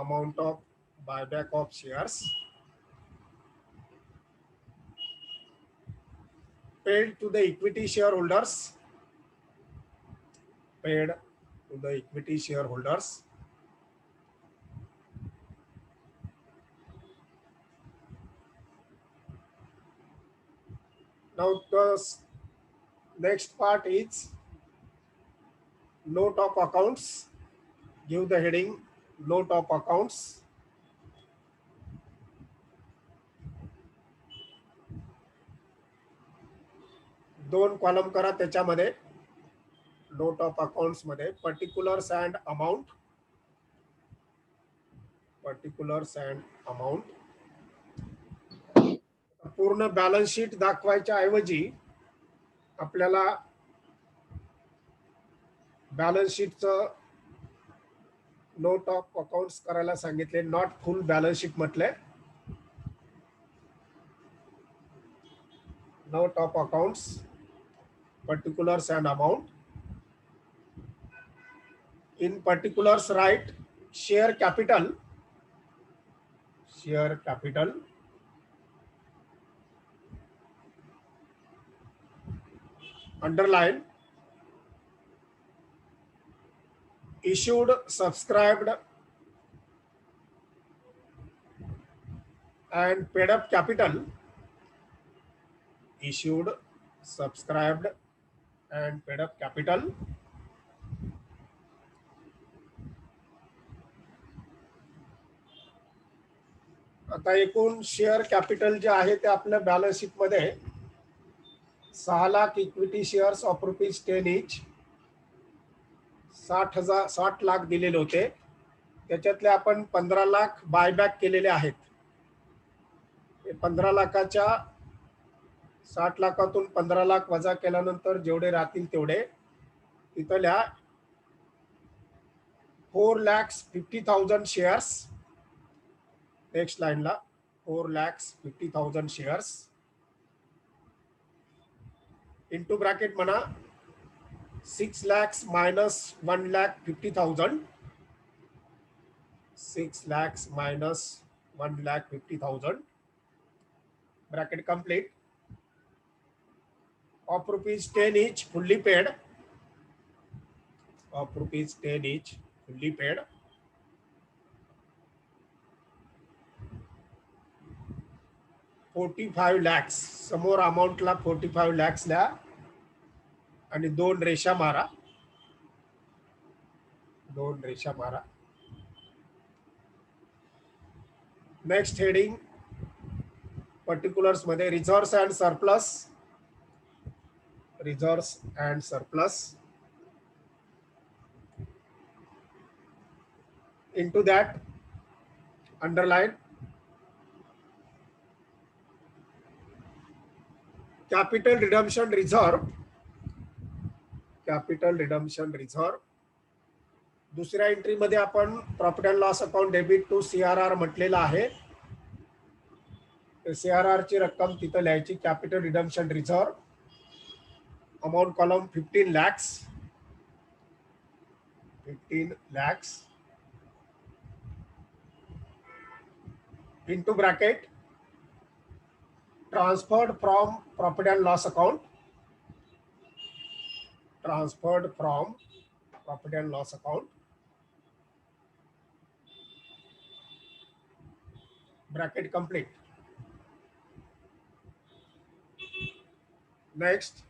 amount of buyback of shares paid to the equity shareholders, paid to the equity shareholders now the next part is note of accounts. Give the heading note of accounts. दोन column करा त्याच्यामध्ये note of accounts मध्ये particulars and amount, particulars and amount. पूर्ण balance sheet दाखवायच्या ऐवजी आपल्याला balance शीटचं note of accounts करायला सांगितले. Not full balance sheet म्हटले. Note of accounts, particulars and amount. In particulars write share capital, share capital, underline issued, subscribed and paid up capital, issued, subscribed and paid up capital. आता एकूण share capital जे आहे ते आपल्या balance sheet मध्ये 6 lakh equity shares of ₹10 etch, 60 lakh दिलेले होते. त्याच्यातले आपण 15 लाख बायबॅक केलेले आहेत. 15 लाखाच्या 60 लाखातून 15 लाख वजा केल्यानंतर जेवढे राहतील तेवढे तिथल्या 4,50,000 शेअर्स. नेक्स्ट लाईनला 4,50,000 शेअर्स इंटू ब्रॅकेट म्हणा 6 lakhs minus 1,50,000, 6 lakhs minus 1,50,000, bracket complete, of ₹10 each fully paid, of ₹10 each fully paid. $45 lakhs समोर अमाउंटला 45 lakhs ल्या आणि 2 रेषा मारा, 2 रेषा मारा. नेक्स्ट हेडिंग पर्टिक्युलर्स मध्ये reserves and surplus, reserves and surplus. into that underline capital redemption reserve, capital redemption reserve. दुसऱ्या entry मध्ये आपण profit and loss account debit to CRR म्हटलेला आहे. CRR ची रक्कम तिथे लिहायची. Capital redemption reserve amount column 15 lakhs, 15 lakhs into bracket transferred from profit and loss account, transferred from profit and loss account, bracket complete. Next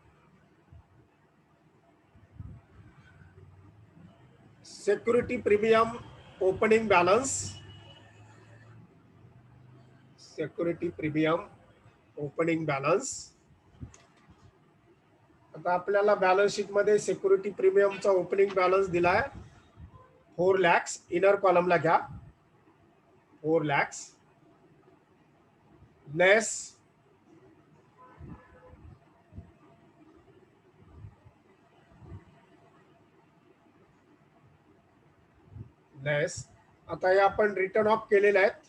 security premium opening balance, security premium opening balance. आता आपल्याला balance sheet मध्ये security प्रीमियमचा opening balance दिलाय 4 lakhs. Inner कॉलमला घ्या 4 lakhs less less. आता हे आपण return of केलेले आहेत.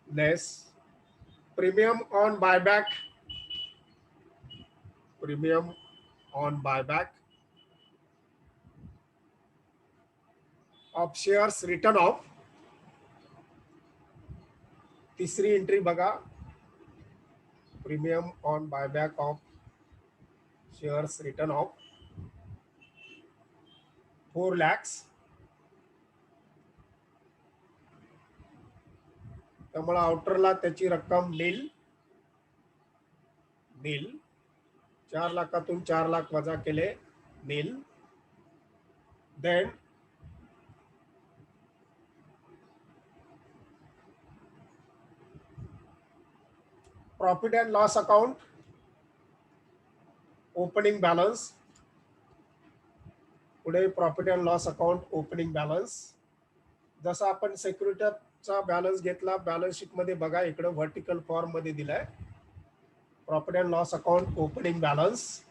Less premium on buyback, premium on buyback of shares return of. तिसरी एंट्री बघा, premium on buyback of shares return of 4 lakhs. त्यामुळे आउटरला त्याची रक्कम नील 4 लाखातून 4 लाख वजा केले nil. Then profit and loss account opening balance. पुढे profit and loss account opening balance. जसा आपण सिक्युरिटीचा बॅलन्स घेतला बॅलन्स शीट मध्ये बघा, इकडे व्हर्टिकल फॉर्म मध्ये दिलाय. Profit and loss account opening balance.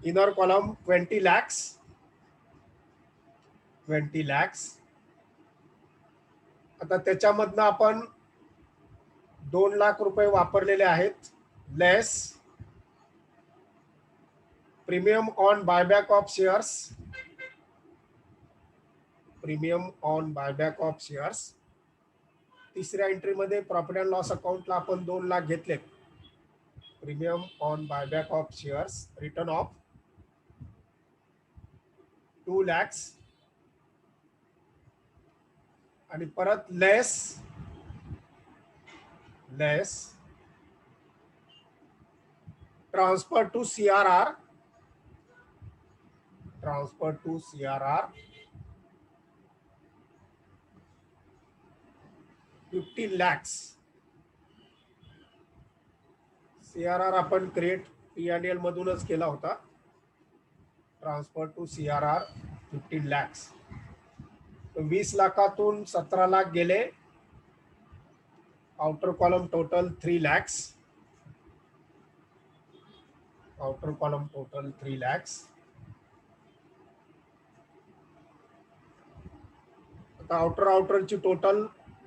Inner column 20 lakhs. 20 lakhs. आता त्याच्यामधनं आपण 2 लाख रुपये वापरलेले आहेत, less premium on buyback of shares. Premium on buyback of shares. तिसऱ्या एंट्रीमध्ये प्रॉफिट अँड लॉस अकाउंटला आपण 2 लाख घेतलेत. Premium on buyback of shares return of 2 lakhs. आणि परत less transfer to CRR. Transfer to CRR 15 lakhs. CRR आपण create P&L मधूनच केला होता. Transfer to CRR 15 lakhs. 20 लाखातून 17 लाख गेले. Outer column total 3 lakhs. Outer column total 3 lakhs. आता आउटरची टोटल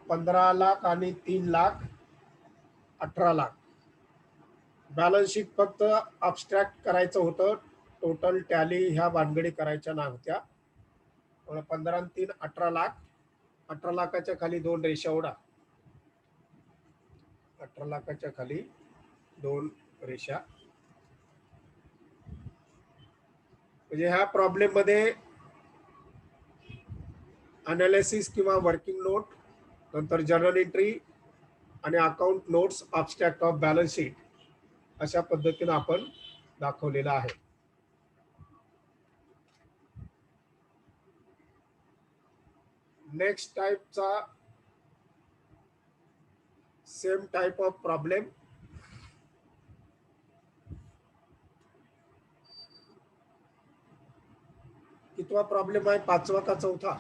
15 लाख आणि 3 लाख 18 लाख. बॅलन्स शीट फक्त अबस्ट्रॅक्ट करायचं होतं, टोटल टॅली ह्या भानगडी करायच्या नव्हत्या. 15 आणि 3 18 लाख. 18 लाखाच्या खाली 2 रेषा ओढा. 18 लाखाच्या खाली 2 रेषा. म्हणजे ह्या प्रॉब्लेम मध्ये अनालिसिस किंवा वर्किंग नोट, नंतर जर्नल एंट्री आणि account notes abstract of balance sheet अशा पद्धतीने आपण दाखवलेला आहे. नेक्स्ट टाइपचा सेम टाइप ऑफ प्रॉब्लेम. कितवा प्रॉब्लेम आहे, 5वा का 4था?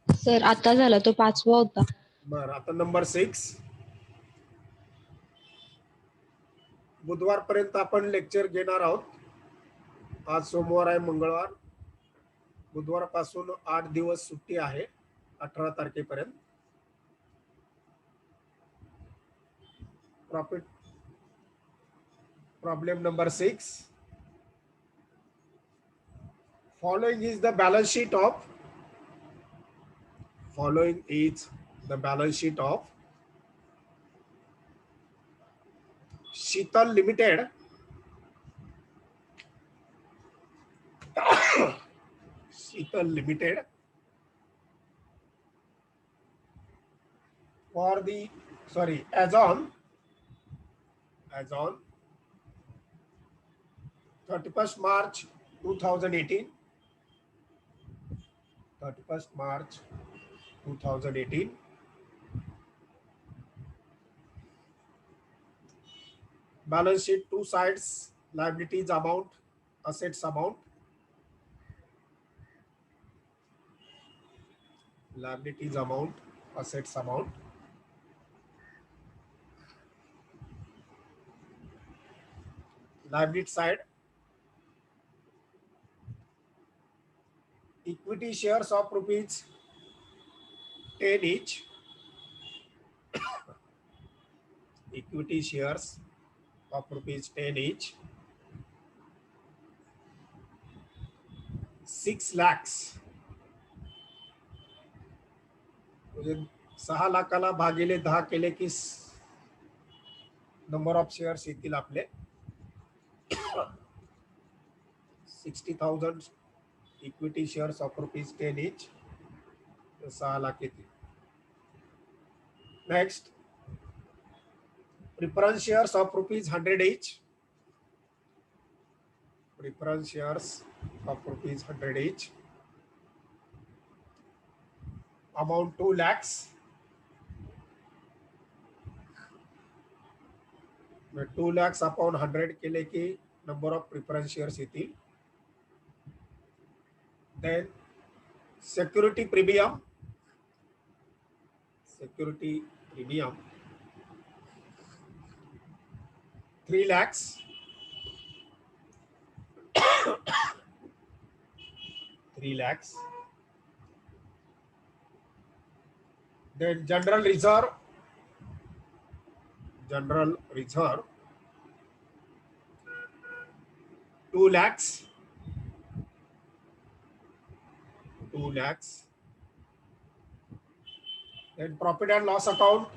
सर आता झाला, तो 5वा होता. बरं, आता नंबर 6. बुधवारपर्यंत आपण लेक्चर घेणार आहोत. आज सोमवार आहे, मंगळवार. बुधवारपासून 8 दिवस सुट्टी आहे, 18 तारखेपर्यंत. Profit problem number 6. Following is the balance sheet of Sheetal Limited. Sheetal Limited for the as on 31st March 2018. 31st March 2018. Balance sheet, 2 sides, liabilities amount, assets amount. Liabilities amount, assets amount. Liability side, equity shares of rupees 10 each. Equity shares of rupees 10 each. 6 lakhs, म्हणजे 6 लाखाला भागिले 10 केले की number of shares येतील आपले 60,000 equity shares of ₹10 each, 6 lakh येतील. Next, preference shares of ₹100 each, preference shares of ₹100 each, amount 2 lakhs, 2 lakhs upon 100 केले की number of preference shares येतील. Then security premium 3 lakhs, 3 lakhs. Then general reserve 2 lakhs, 2 lakhs. Then profit and loss account,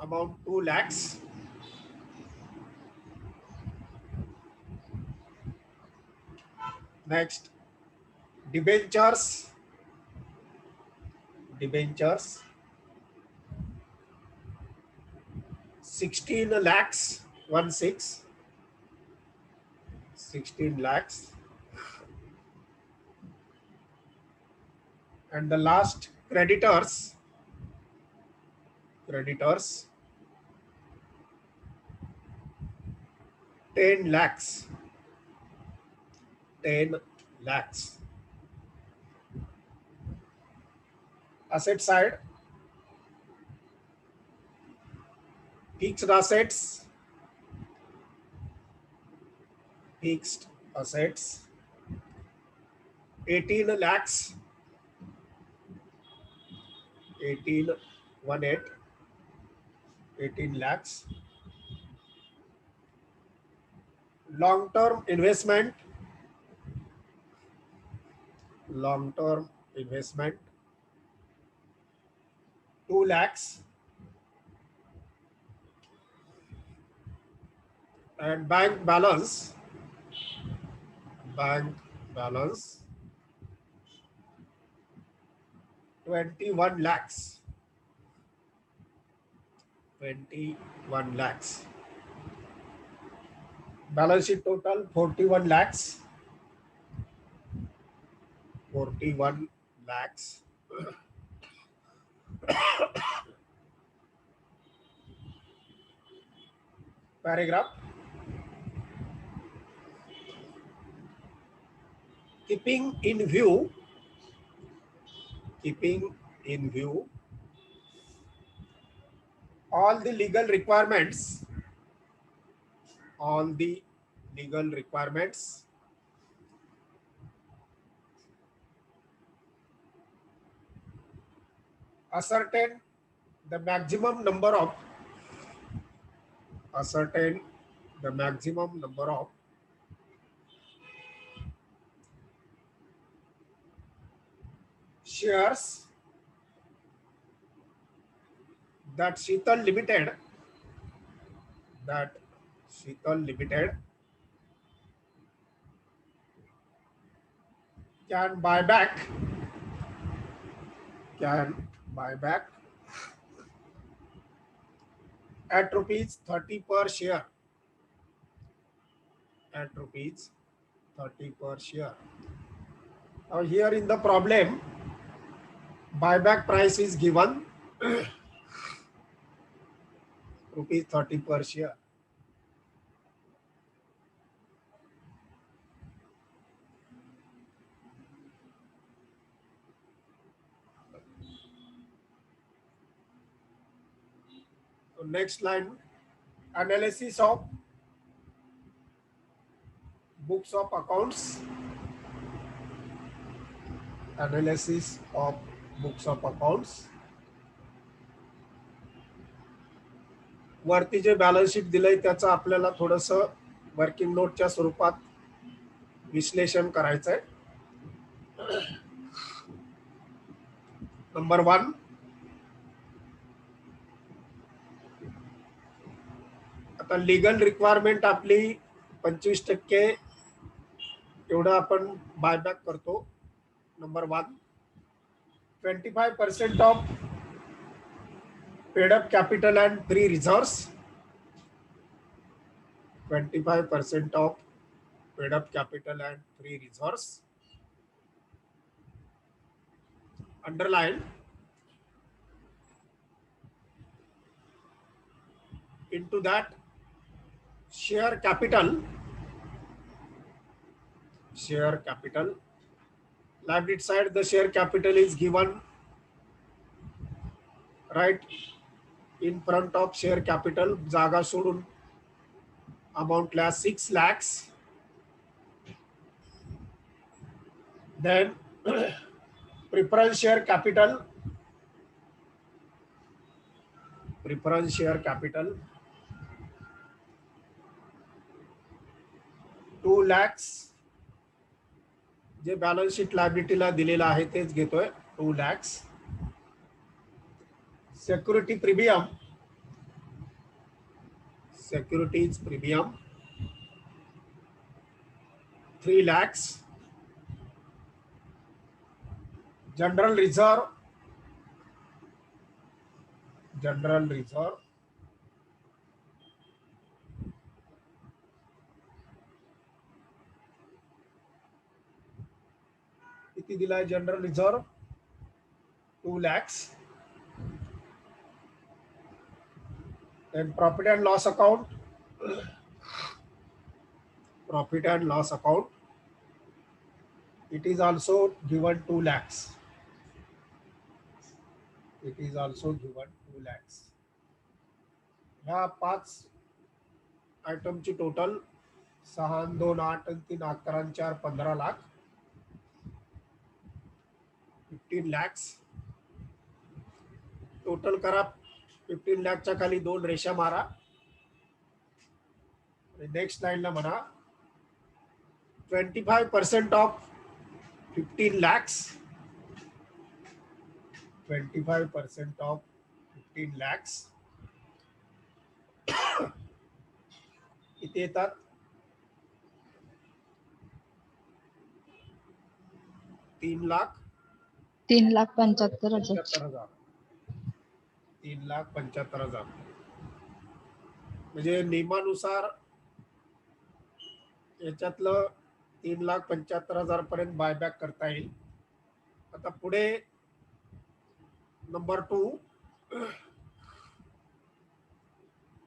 amount 2 lakhs. Next, debentures 16 lakhs, 16 lakhs. And the last, creditors 10 lakhs, 10 lakhs. Asset side, fixed assets 18 lakhs, 18 lakhs. Long-term investment 2 lakhs. And bank balance 21 lakhs. 21 lakhs. Balance sheet total 41 lakhs. 41 lakhs. Paragraph. Keeping in view all the legal requirements, ascertain the maximum number of shares that Sheetal Limited can buy back at ₹30 per share. Now here in the problem, buyback price is given ₹30 per share. So next line, analysis of books of accounts. वरती जे balance sheet दिलंय त्याचं आपल्याला थोडस working नोटच्या स्वरूपात विश्लेषण करायचंय. Number 1, आता लिगल रिक्वायरमेंट आपली 25% एवढं आपण बायबॅक करतो. Number 1, 25% of paid up capital and free reserves. 25% of paid up capital and free reserves. Underline, into that share capital, liability side the share capital is given right in front of share capital. जागा सोडून amount ला 6 lakhs. Then preference share capital, 2 lakhs. जे balance sheet लायबिलिटीला दिलेला आहे तेच घेतोय, 2 lakhs. Securities premium 3 lakhs. General reserve किती दिलाय? General reserve 2 lakhs. Then profit and loss account, it is also given 2 lakhs. ह्या 5 आयटमची total 6 आणि 2 8 आणि 3 11 आणि 4 15 लाख, 15 lakhs. टोटल करा. 15 लाखच्या खाली 2 रेषा मारा. नेक्स्ट लाईनला म्हणा 25% ऑफ 15 lakhs. 25% ऑफ 15 lakhs किती येतात? 3,75,000. 3,75,000. म्हणजे नियमानुसार याच्यातलं 3,75,000 पर्यंत बायबॅक करता येईल. आता पुढे नंबर 2,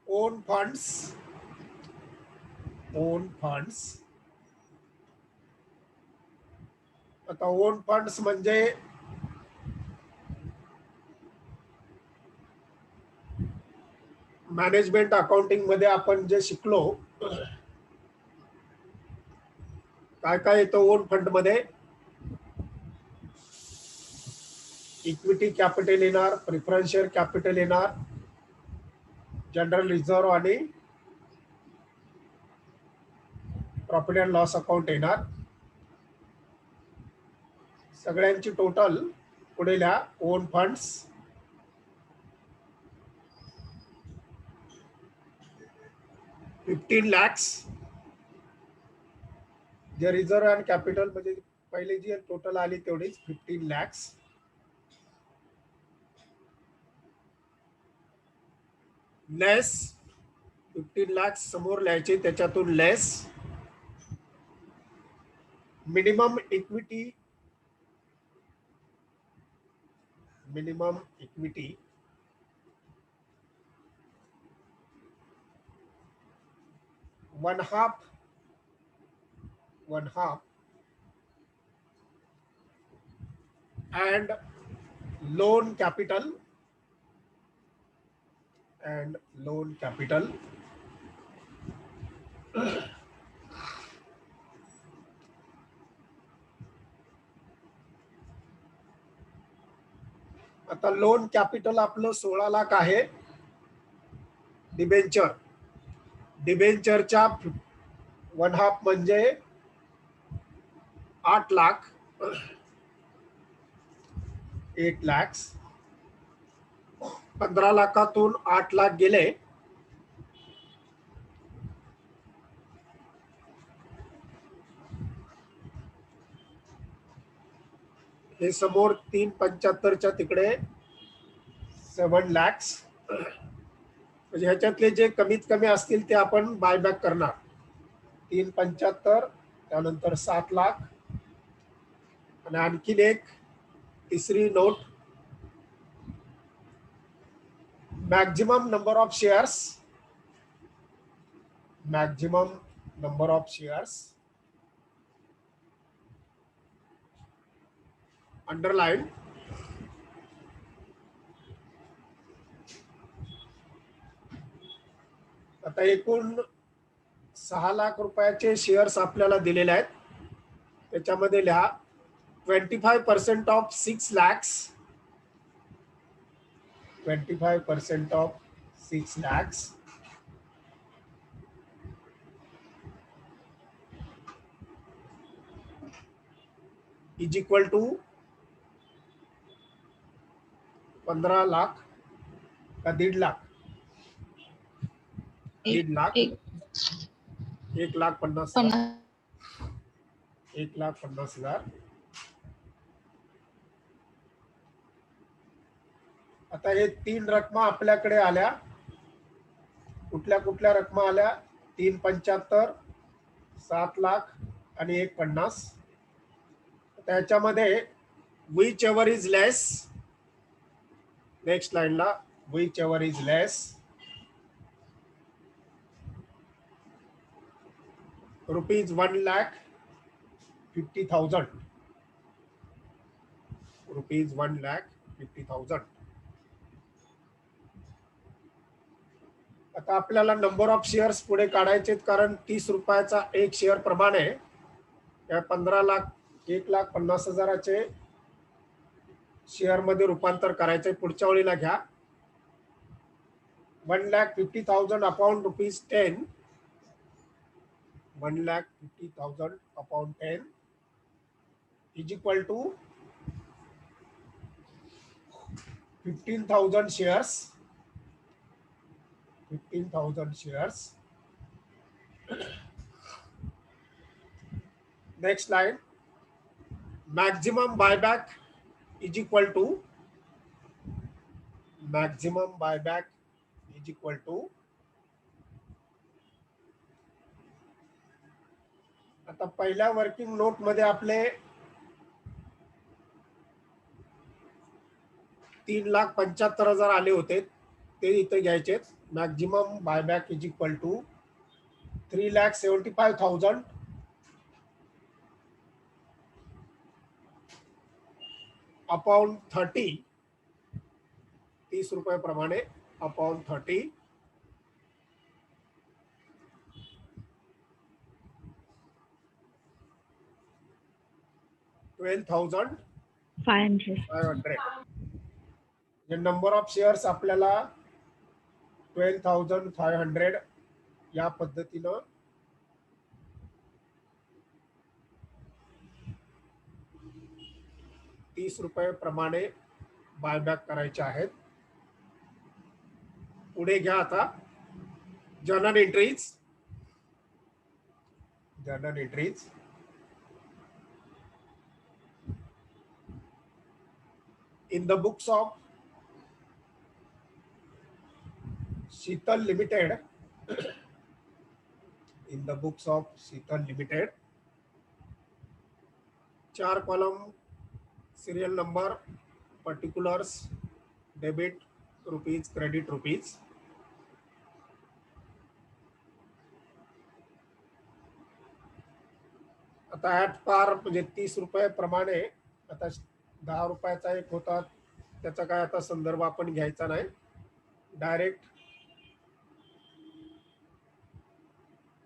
ओन फंड्स. आता ओन फंड्स म्हणजे मॅनेजमेंट अकाउंटिंग मध्ये आपण जे शिकलो, काय काय येतं ओन फंड मध्ये? इक्विटी कॅपिटल येणार, प्रिफरन्स शेअर कॅपिटल येणार, जनरल रिझर्व आणि प्रॉफिट अँड लॉस अकाउंट येणार. सगळ्यांची टोटल पुढे लिहा. Own funds 15 lakhs. J reserve and capital म्हणजे पहिले जी टोटल आली तेवढीच 15 lakhs. लेस 15 lakhs समोर लिहायचे, त्याच्यातून less minimum equity 1/2 and loan capital आता लोन कॅपिटल आपलं 16 लाख आहे. डिबेंचर, डिबेंचरच्या 1/2 म्हणजे 8 लाख, 8 lakhs. 15 लाखातून 8 लाख गेले, हे समोर 375च्या तिकडे 7 lakhs. म्हणजे ह्याच्यातले जे कमीत कमी असतील ते आपण बायबॅक करणार. 375, त्यानंतर 7 लाख, आणि आणखीन एक तिसरी note, maximum number of shares, maximum number of shares, underline. आता एकूण 6 लाख रुपयाचे शेअर्स आपल्याला दिलेले आहेत. त्याच्यामध्ये लिहा 25% of 6 lakhs, 25% of 6 lakhs is equal to 15 lakh का 1.5 लाख? 1.5 लाख, 1,50,000, 1,50,000. आता हे 3 रकमा आपल्याकडे आल्या. कुठल्या कुठल्या रकमा आल्या? 375, 7 लाख आणि 1,50,000. त्याच्यामध्ये विच एव्हर इज लेस, नेक्स्ट लाईनला whichever is less, rupees 1,50,000, rupees 1,50,000. आता आपल्याला नंबर ऑफ शेअर्स पुढे काढायचे, कारण 30 रुपयाचा एक शेअर प्रमाणे या 15 लाख 1,50,000 शेअर मध्ये रूपांतर करायचंय. पुढच्या वेळीला घ्या. 1,50,000 upon ₹10, 1,50,000 upon 10 is equal to 15,000 shares, 15,000 shares. Next line, maximum buyback is equal to, maximum buyback is equal to, आता पहिल्या वर्किंग नोट मध्ये आपले 3,75,000 आले होते, ते इथे घ्यायचे. Maximum buyback is equal to 3,75,000 upon 30, 30 रुपये प्रमाणे अपॉन 30, 12,500. नंबर ऑफ शेअर्स आपल्याला 12,500 या पद्धतीनं ₹30 प्रमाणे बायबॅक करायचे आहेत. पुढे घ्या आता journal entries, journal entries. In the books of Sheetal Limited, in the books of Sheetal Limited, 4 column, serial number, particulars, debit rupees, credit rupees. आता ॲट पार म्हणजे 30 रुपये प्रमाणे, आता 10 रुपयाचा एक होता, त्याचा काय आता संदर्भ आपण घ्यायचा नाही. Direct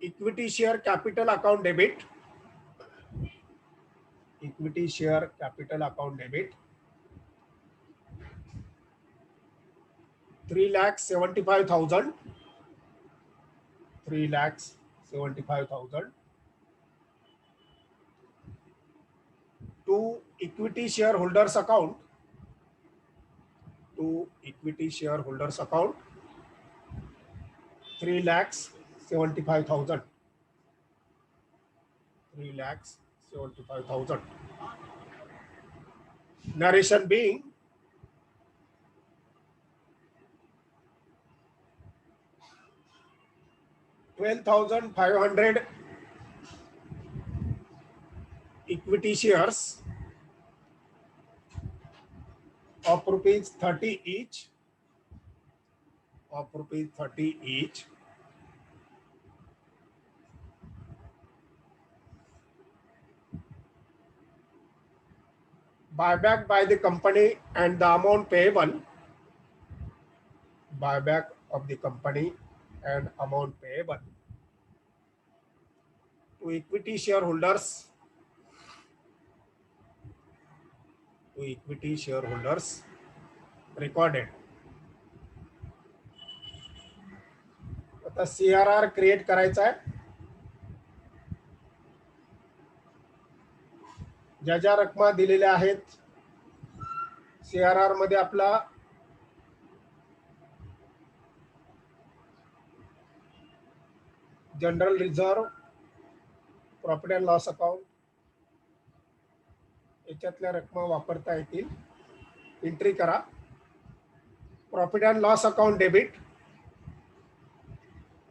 equity share capital account debit, equity share capital account debit 3,75,000 3,75,000. To equity shareholders account, to equity shareholders account, 3,75,000. 3,75,000. Narration being, $12,500 equity shares of rupees 30 each, of rupees 30 each, buyback by the company and the amount payable, buyback of the company and amount payable to equity shareholders, to equity shareholders recorded. आता CRR create करायचा आहे. ज्या ज्या रकमा दिलेल्या आहेत CRR मध्ये आपला general reserve, profit and loss account याच्यातल्या रकमा वापरता येतील. एंट्री करा. Profit and loss account debit,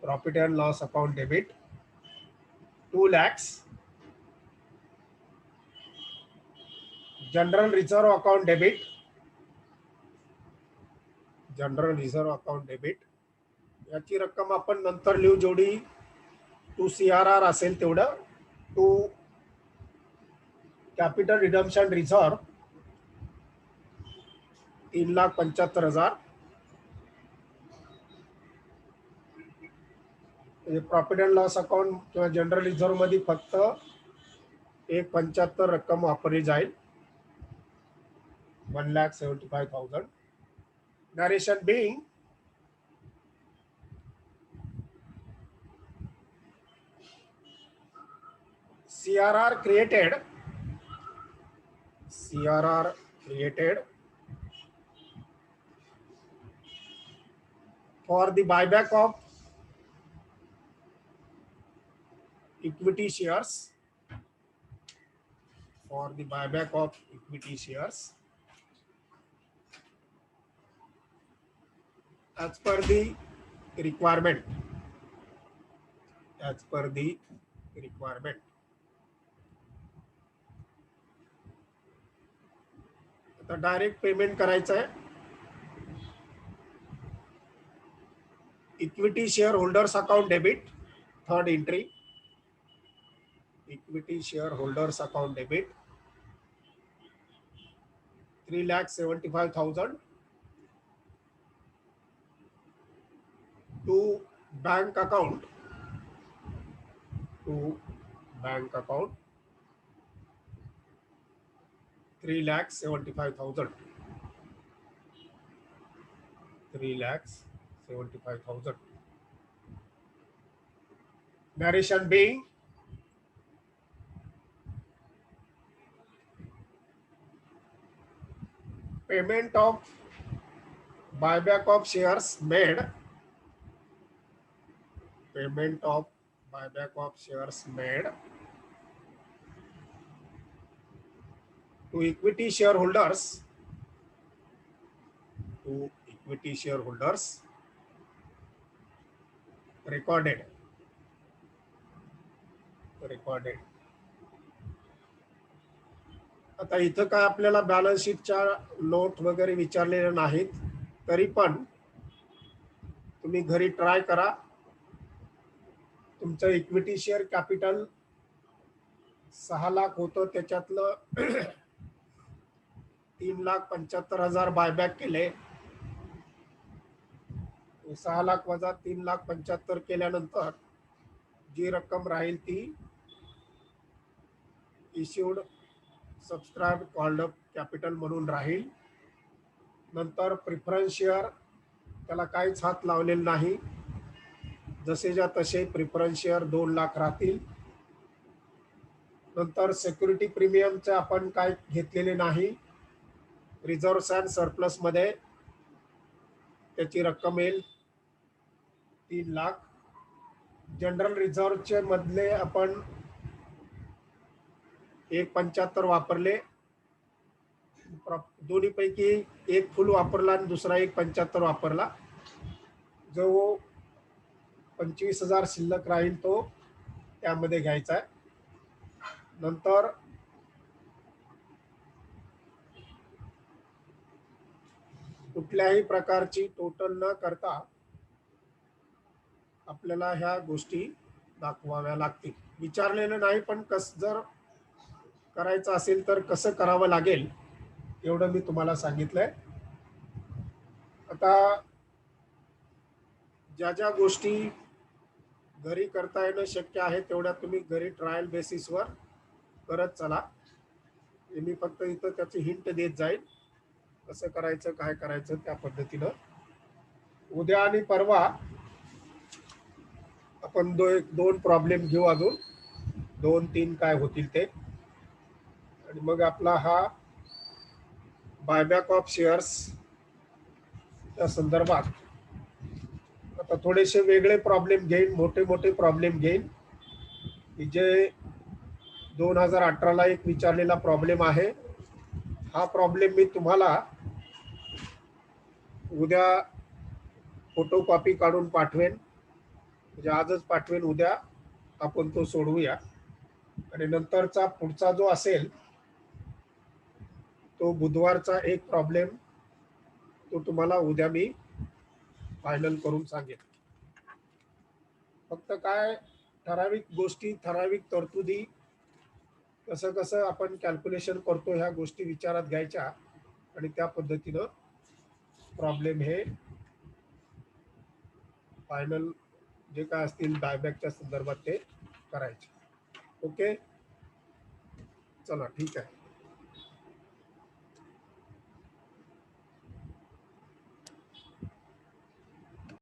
profit and loss account debit 2 lakhs. General reserve account debit, general reserve account debit याची रक्कम आपण नंतर लिहू, जेवढी टू CRR असेल तेवढं. To capital redemption reserve 3,75,000. Profit and loss account किंवा जनरल रिझर्व मध्ये फक्त 1,75,000 रक्कम वापरली जाईल. 1,75,000. Narration being, CRR created, CRR created for the buyback of equity shares, for the buyback of equity shares as per the requirement, as per the requirement. आता direct payment करायचं आहे. Equity share holders account debit, third entry. Equity share holders account debit 3,75,000 to bank account, to bank account 3,75,000, 3,75,000. Narration being, payment of buyback of shares made, payment of buyback of shares made to equity shareholders, to equity shareholders recorded, recorded. आता इथं काय आपल्याला balance शीटच्या note वगैरे विचारलेल्या नाहीत, तरी पण तुम्ही घरी ट्राय करा. तुमचं इक्विटी शेअर कॅपिटल 6 लाख होतं, त्याच्यातलं 3,75,000 बायबॅक केले. 6 लाख वजा 3,75,000 केल्यानंतर जी रक्कम राहील ती issued subscribe called up capital म्हणून राहील. नंतर प्रिफरन्स शेअर, त्याला काहीच हात लावलेला नाही. जसेच्या तसे प्रिफरन्स शेअर 2 लाख राहतील. नंतर सिक्युरिटी प्रीमियमचे आपण काय घेतलेले नाही. रिझर्व्ह अँड सरप्लस मध्ये त्याची रक्कम येईल 3 लाख. जनरल रिझर्व्हचे मधले आपण 1.75 वापरले. दोन्हीपैकी एक फुल वापरला आणि दुसरा 1.75 वापरला. जो 25,000 शिल्लक राहील तो त्यामध्ये घ्यायचा आहे. नंतर कुठल्याही प्रकारची टोटल न करता आपल्याला ह्या गोष्टी दाखवाव्या लागतील. विचारलेलं नाही, पण जर करायचं असेल तर कसं करावं लागेल एवढं मी तुम्हाला सांगितलंय. आता ज्या ज्या गोष्टी घरी करता येणं शक्य आहे तेवढ्या तुम्ही घरी ट्रायल बेसिसवर करत चला. मी फक्त इथं त्याची हिंट देत जाईल कसं करायचं काय करायचं त्या पद्धतीनं. उद्या आणि परवा आपण दोन प्रॉब्लेम घेऊ, अजून 2-3 काय होतील ते. आणि मग आपला हा बायबॅक ऑफ शेअर्स त्या संदर्भात आता थोडेसे वेगळे प्रॉब्लेम घेईन, मोठे प्रॉब्लेम घेईन. जे 2018ला एक विचारलेला प्रॉब्लेम आहे. हा प्रॉब्लेम मी तुम्हाला उद्या फोटोकॉपी काढून पाठवेन, म्हणजे आजच पाठवेन. उद्या आपण तो सोडवूया. आणि नंतरचा पुढचा जो असेल तो बुधवारचा एक प्रॉब्लेम तो तुम्हाला उद्या मी फायनल करून सांगेन. फक्त काय ठराविक गोष्टी, ठराविक तरतुदी कसं कसं आपण कॅल्क्युलेशन करतो ह्या गोष्टी विचारात घ्यायच्या आणि त्या पद्धतीनं प्रॉब्लेम हे फायनल जे काय असतील बायबॅकच्या संदर्भात ते करायचे. ओके, चला ठीक आहे.